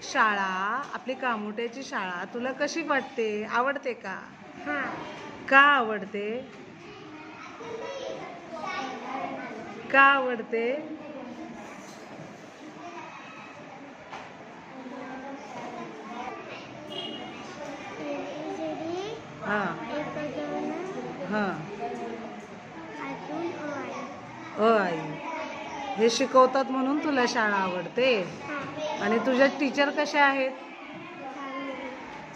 शाळा, आपली कामुट्याची शाळा तुला कशी वाटते? आवडते का? हां. का आवडते? का आवडते? ABCD, हां हां अजून आई हे शिकवतात म्हणून तुला शाळा आवडते. आणि तुझ्या टीचर कशा आहेत?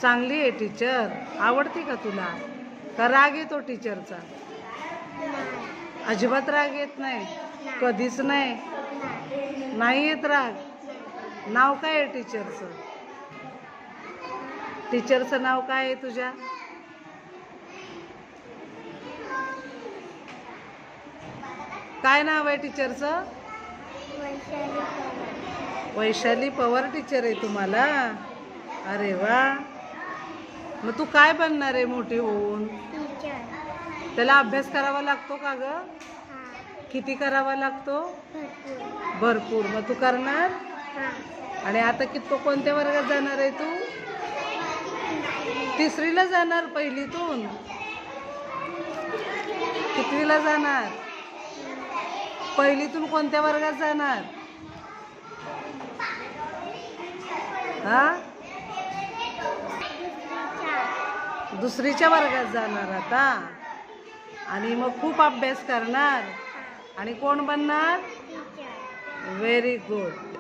चांगली आहे टीचर. आवडते का तुला? का राग येतो टीचरचा? अजिबात राग येत नाही? कधीच नाही? नाही येत राग? नाव काय आहे टीचरचं? टीचरचं नाव काय आहे तुझ्या? काय नाव आहे टीचरचं? वैशाली पवार टीचर आहे तुम्हाला? अरे वा. मग तू काय बनणार आहे मोठी होऊन? त्याला अभ्यास करावा लागतो का ग? किती करावा लागतो? भरपूर. मग तू करणार? आणि आता कोणत्या वर्गात जाणार आहे तू? तिसरीला जाणार पहिलीतून? कितवीला जाणार? पहिलीतून कोणत्या वर्गात जाणार? हा? दुसरीच्या वर्गात जाणार आता. आणि मग खूप अभ्यास करणार. आणि कोण बनणार? Very good.